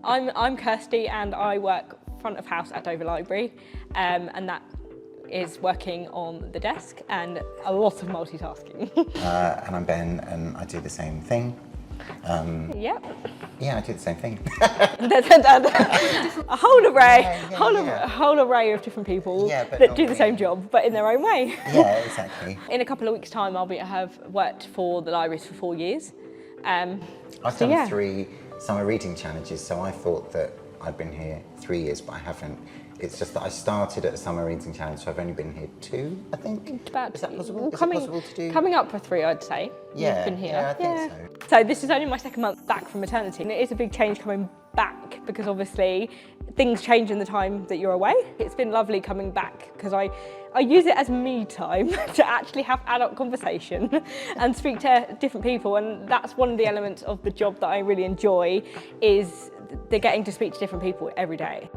I'm Kirsty and I work front of house at Dover Library, and that is working on the desk and a lot of multitasking. And I'm Ben and I do the same thing. Yep. Yeah, I do the same thing. A whole array, whole array of different people that do the same job, but in their own way. Yeah, exactly. In a couple of weeks' time, I'll have worked for the libraries for 4 years. I've done 3 summer reading challenges, so I thought that I'd been here 3 years, but I haven't. It's just that I started at a summer reading challenge, so I've only been here 2, I think. Is that possible? Is it possible to do? Coming up for 3, I'd say. Yeah, You've been here. Yeah, I think so. So this is only my 2nd month back from maternity, and it is a big change coming back because obviously things change in the time that you're away. It's been lovely coming back because I use it as me time to actually have adult conversation and speak to different people, and that's one of the elements of the job that I really enjoy, is the getting to speak to different people every day.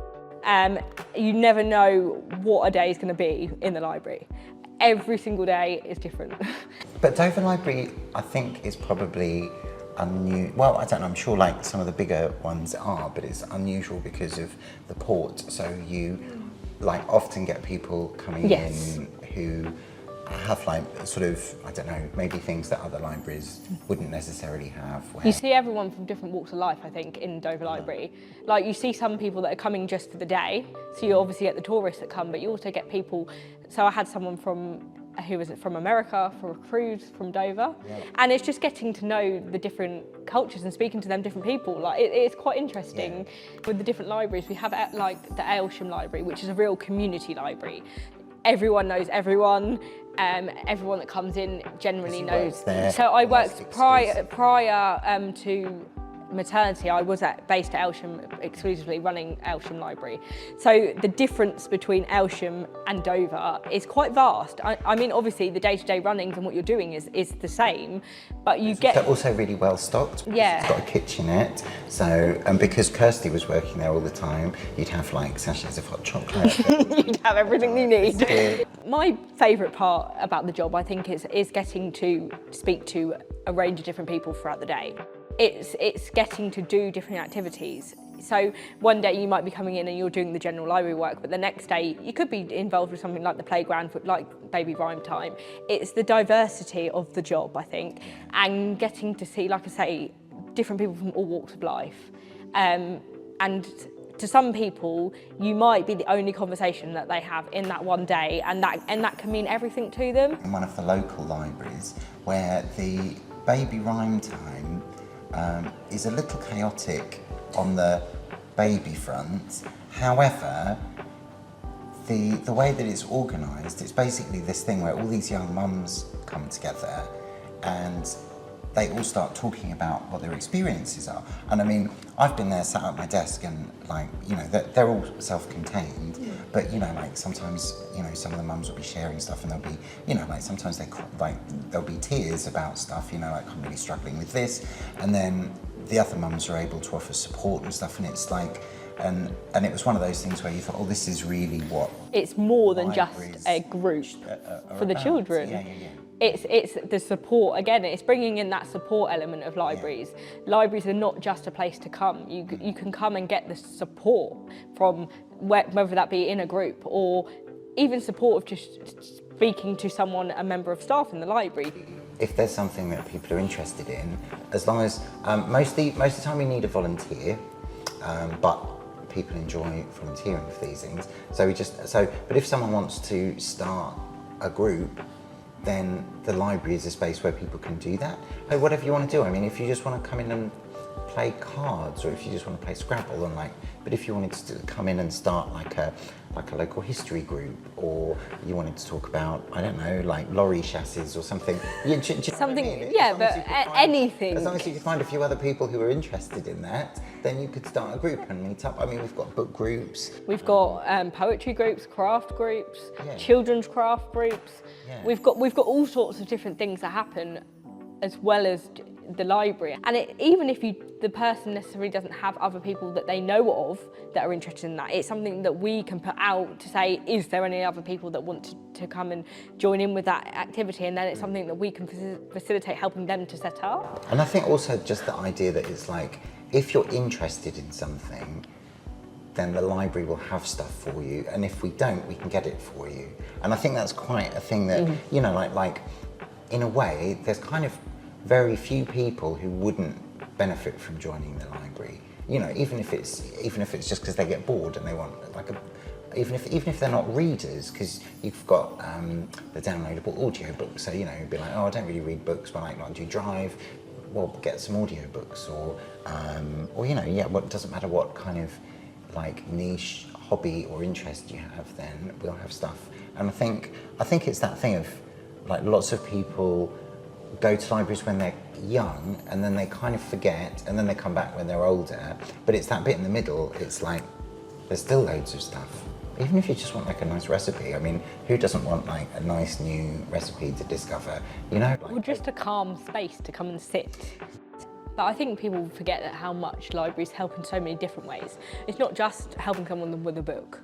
You never know what a day is going to be in the library. Every single day is different. But Dover Library, I think, is probably unusual. Well, I don't know, I'm sure like some of the bigger ones are, but it's unusual because of the port. So you like often get people coming in who have like sort of, I don't know, maybe things that other libraries wouldn't necessarily have. You see everyone from different walks of life, I think, in Dover Library. Like you see some people that are coming just for the day, so you obviously get the tourists that come, but you also get people, so I had someone who was from America for a cruise from Dover, and it's just getting to know the different cultures and speaking to them different people. Like it's quite interesting with the different libraries. We have like the Aylesham library, which is a real community library. Everyone knows everyone. Everyone that comes in generally knows. So I worked prior to maternity, I was based at Aylesham exclusively, running Aylesham Library. So the difference between Aylesham and Dover is quite vast. I mean, obviously the day-to-day runnings and what you're doing is the same, but you get... They're also really well stocked. Yeah. It's got a kitchenette, so, and because Kirsty was working there all the time, you'd have like sachets of hot chocolate. You'd have everything you need. My favourite part about the job, I think, is getting to speak to a range of different people throughout the day. It's getting to do different activities. So one day you might be coming in and you're doing the general library work, but the next day you could be involved with something like the playground, like baby rhyme time. It's the diversity of the job, I think, and getting to see, like I say, different people from all walks of life. And to some people, you might be the only conversation that they have in that one day, and that can mean everything to them. In one of the local libraries, where the baby rhyme time is a little chaotic on the baby front. However, the way that it's organised, it's basically this thing where all these young mums come together and they all start talking about what their experiences are. And I mean, I've been there sat at my desk and like, you know, they're all self-contained, but you know, like sometimes, you know, some of the mums will be sharing stuff and they'll be, you know, like sometimes there'll be tears about stuff, you know, like I'm really struggling with this. And then the other mums are able to offer support and stuff, and it's like, and it was one of those things where you thought, oh, this is really what... It's more than just a group for the children. Yeah. It's the support, again, it's bringing in that support element of libraries. Libraries are not just a place to come. You can come and get the support from whether that be in a group or even support of just speaking to someone, a member of staff in the library. If there's something that people are interested in, as long as, most of the time we need a volunteer, but people enjoy volunteering for these things. But if someone wants to start a group, then the library is a space where people can do that. Like, whatever you want to do. I mean, if you just want to come in and play cards, or if you just want to play Scrabble, and like, but if you wanted to come in and start like a local history group, or you wanted to talk about, I don't know, like lorry chassis or something. Something, yeah, but anything. As long as you could find a few other people who are interested in that, then you could start a group and meet up. I mean, we've got book groups. We've got poetry groups, craft groups, children's craft groups. Yeah. We've got all sorts of different things that happen as well as the library. And even if the person necessarily doesn't have other people that they know of that are interested in that, it's something that we can put out to say, is there any other people that want to come and join in with that activity? And then it's something that we can facilitate helping them to set up. And I think also just the idea that it's like, if you're interested in something, then the library will have stuff for you, and if we don't, we can get it for you. And I think that's quite a thing that, you know, like in a way, there's kind of very few people who wouldn't benefit from joining the library. You know, even if it's just because they get bored and they want like even if they're not readers, because you've got the downloadable audio books. So, you know, you'd be like, oh, I don't really read books, but like do you drive? Well, get some audio books, or you know, yeah, well, it doesn't matter what kind of like niche hobby or interest you have, then we'll have stuff. And I think it's that thing of like lots of people go to libraries when they're young and then they kind of forget and then they come back when they're older, but it's that bit in the middle, it's like there's still loads of stuff. Even if you just want like a nice recipe, I mean, who doesn't want like a nice new recipe to discover, you know? Or just a calm space to come and sit. But I think people forget that how much libraries help in so many different ways. It's not just helping someone with a book.